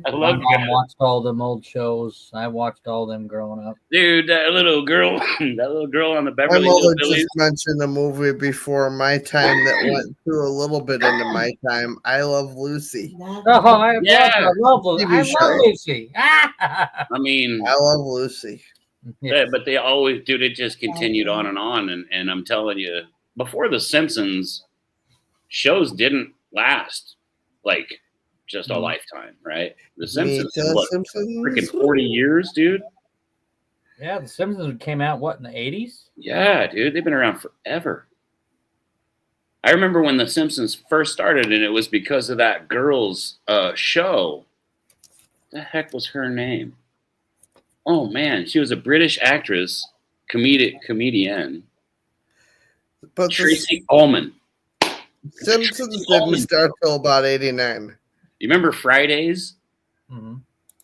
My love mom you, watched all them old shows. I watched all them growing up. dude. That little girl on the My Beverly mother Hillbillies. just mentioned a movie before my time that went through a little bit into my time. I Love Lucy. Oh, I Yeah. love TV show. Lucy. I mean, I Love Lucy. yeah, but they always, dude. It just continued on, and I'm telling you, before The Simpsons, shows didn't last like just a lifetime, right? The Simpsons, Me too, what, Simpsons. freaking 40 years, dude. Yeah, The Simpsons came out what in the 80s? Yeah, dude, they've been around forever. I remember when The Simpsons first started, and it was because of that girl's show. What the heck was her name? Oh man, she was a British actress, comedian, But the Tracy Ullman. Simpsons didn't start till about 89. You remember Fridays? Mm-hmm.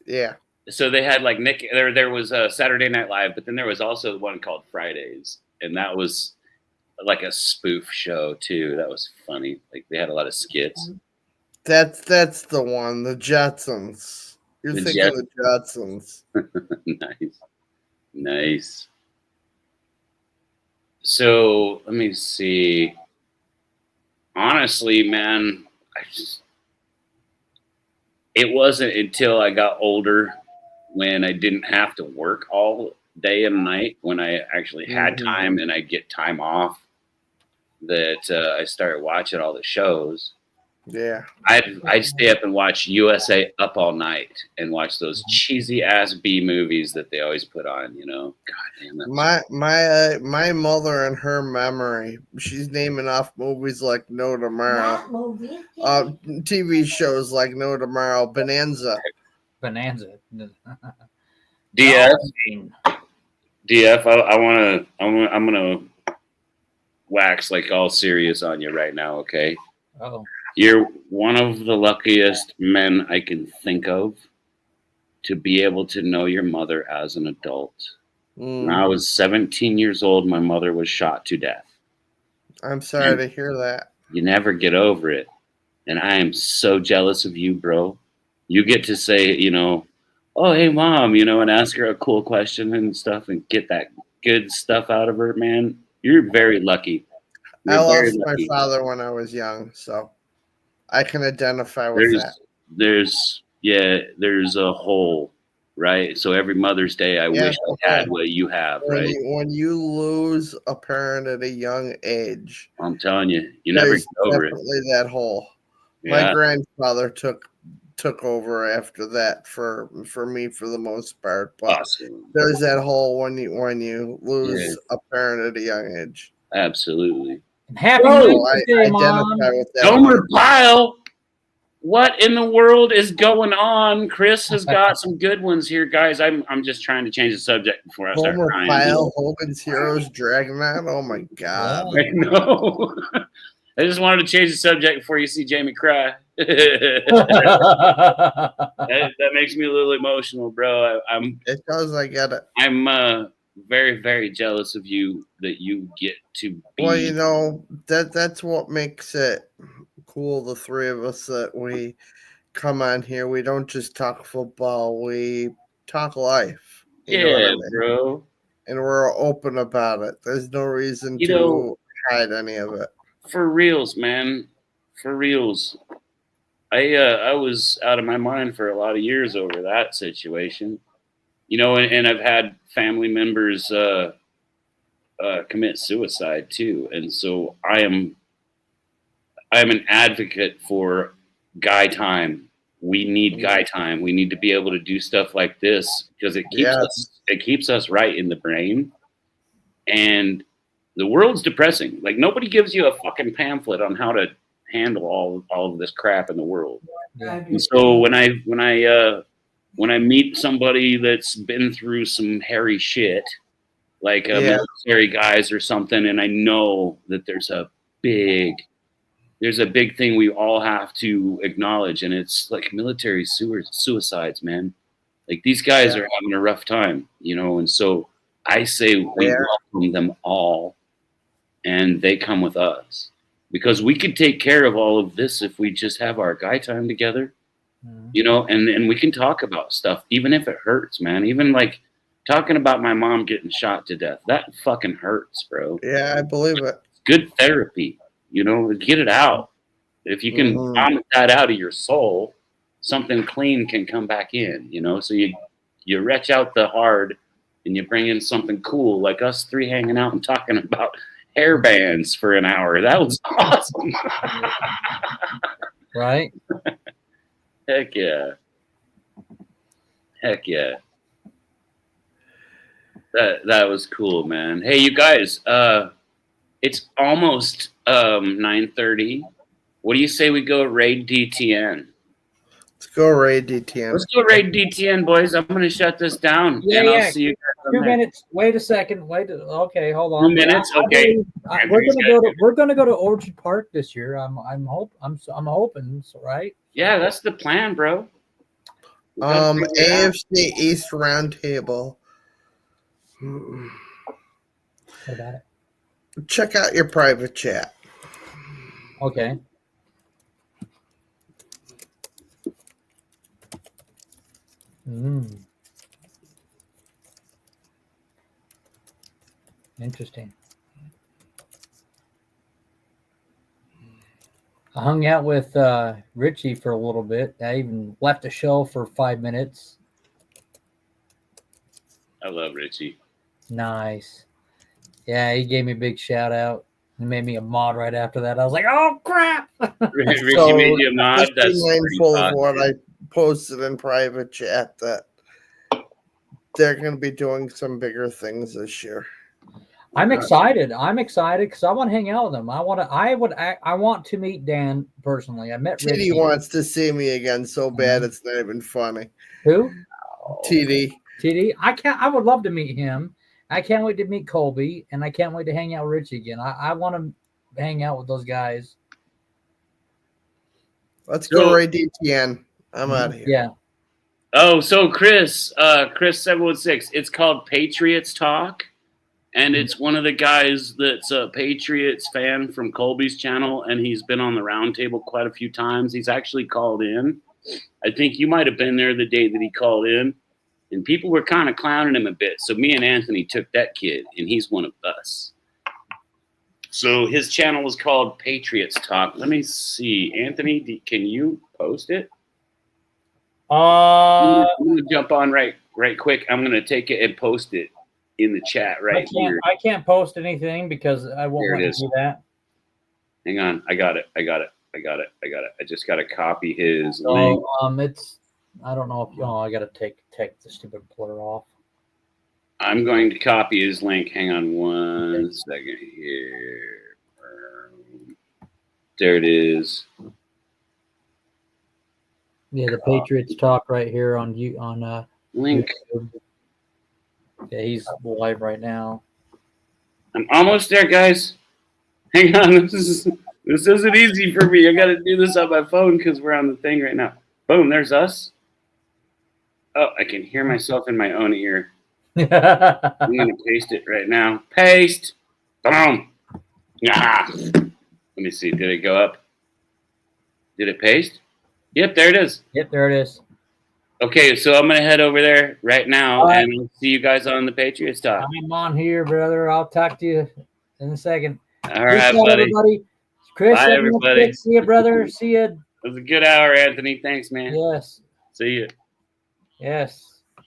Yeah. So they had like Nick. There was Saturday Night Live, but then there was also one called Fridays, and that was like a spoof show too. That was funny. Like they had a lot of skits. That's the one. The Jetsons. You're The thinking the Jetsons. Nice. So let me see. Honestly, man, it wasn't until I got older when I didn't have to work all day and night, when I actually had time and I get time off, that I started watching all the shows. Yeah. I'd stay up and watch USA Up All Night and watch those cheesy ass B movies that they always put on, you know. God damn that. My mother and her memory, she's naming off movies like No Tomorrow. Not movies. TV shows like No Tomorrow, Bonanza. Bonanza. DF, I'm gonna wax like all serious on you right now, okay? Oh. You're one of the luckiest men I can think of to be able to know your mother as an adult. When I was 17 years old, my mother was shot to death. I'm sorry to hear that. You never get over it. And I am so jealous of you, bro. You get to say, you know, oh, hey, mom, you know, and ask her a cool question and stuff and get that good stuff out of her, man. You're very lucky. I lost my father when I was young, so I can identify with that. There's a hole, right? So every Mother's Day, I wish I had what you have, right? When you lose a parent at a young age, I'm telling you, you never get over it. Definitely that hole. Yeah. My grandfather took over after that for me for the most part, but awesome. There's that hole when you lose a parent at a young age. Absolutely. Happy Mother's Day, Mom. Gomer Pyle. What in the world is going on? Chris has got some good ones here, guys. I'm just trying to change the subject before I start crying. Pyle, Hogan's Heroes, Dragonite. Oh my god! I know. I just wanted to change the subject before you see Jamie cry. that makes me a little emotional, bro. It does. I get it. I'm very, very jealous of you that you get to be. Well, you know that's what makes it cool. The three of us that we come on here, we don't just talk football. We talk life. You know what I mean? Bro. And we're open about it. There's no reason to hide any of it. For reals, man. For reals. I was out of my mind for a lot of years over that situation. You know, and I've had family members commit suicide too. And so I am an advocate for guy time. We need guy time. We need to be able to do stuff like this because it keeps us right in the brain. And the world's depressing. Like nobody gives you a fucking pamphlet on how to handle all of this crap in the world. And so when I meet somebody that's been through some hairy shit, like military guys or something, and I know that there's a big thing we all have to acknowledge, and it's like military suicides, man. Like these guys are having a rough time, you know, and so I say we welcome them all, and they come with us because we could take care of all of this if we just have our guy time together, you know, and we can talk about stuff, even if it hurts, man. Even like talking about my mom getting shot to death, that fucking hurts, bro. Yeah, I believe it. Good therapy, you know, get it out. If you can vomit that out of your soul, something clean can come back in, you know. So you retch out the hard and you bring in something cool, like us three hanging out and talking about hair bands for an hour. That was awesome. Right? Heck yeah. Heck yeah. That was cool, man. Hey, you guys, it's almost 9:30. What do you say we go raid DTN? Let's go raid DTN. Let's go raid DTN, boys. I'm going to shut this down. I'll see you guys 2 minutes. Wait a second. Okay, hold on. 2 minutes. Okay. We're gonna go to Orchard Park this year. I'm hoping. So, right? Yeah, that's the plan, bro. AFC East Roundtable. What about it? Check out your private chat. Okay. Mm. Interesting. I hung out with Richie for a little bit. I even left the show for 5 minutes. I love Richie. Nice. Yeah, he gave me a big shout out. He made me a mod right after that. I was like, oh crap. Richie So made you a mod. just be That's mindful of pretty what awesome. I posted in private chat that they're going to be doing some bigger things this year. I'm excited. I'm excited because I want to hang out with him. I want to meet Dan personally. I met TD Richie. wants to see me again so bad it's not even funny. Who? TD. TD. I would love to meet him. I can't wait to meet Colby, and I can't wait to hang out with Richie again. I want to hang out with those guys. Let's go right DTN. I'm out of here. Yeah. Oh, so Chris 716. It's called Patriots Talk, and it's one of the guys that's a Patriots fan from Colby's channel, and he's been on the roundtable quite a few times. He's actually called in. I think you might have been there the day that he called in, and people were kind of clowning him a bit. So me and Anthony took that kid, and he's one of us. So his channel is called Patriots Talk. Let me see, Anthony, can you post it? I'm gonna jump on right quick. I'm gonna take it and post it in the chat here. I can't post anything because I won't let you do that. Hang on, I got it. I just gotta copy his link. It's I don't know if I gotta take the stupid blur off. I'm going to copy his link. Hang on one second here. There it is. Yeah, the Patriots Talk right here on link. YouTube. Yeah, he's live right now. I'm almost there, guys. Hang on. This isn't easy for me. I got to do this on my phone because we're on the thing right now. Boom, there's us. Oh, I can hear myself in my own ear. I'm going to paste it right now. Paste. Boom. Ah. Let me see. Did it go up? Did it paste? Yep, there it is. Yep, there it is. Okay, so I'm going to head over there right now, and I'll see you guys on the Patriots Talk. I'm on here, brother. I'll talk to you in a second. All right, buddy. Everybody. Chris, bye, everybody. See you, brother. See you. It was a good hour, Anthony. Thanks, man. Yes. See you. Yes.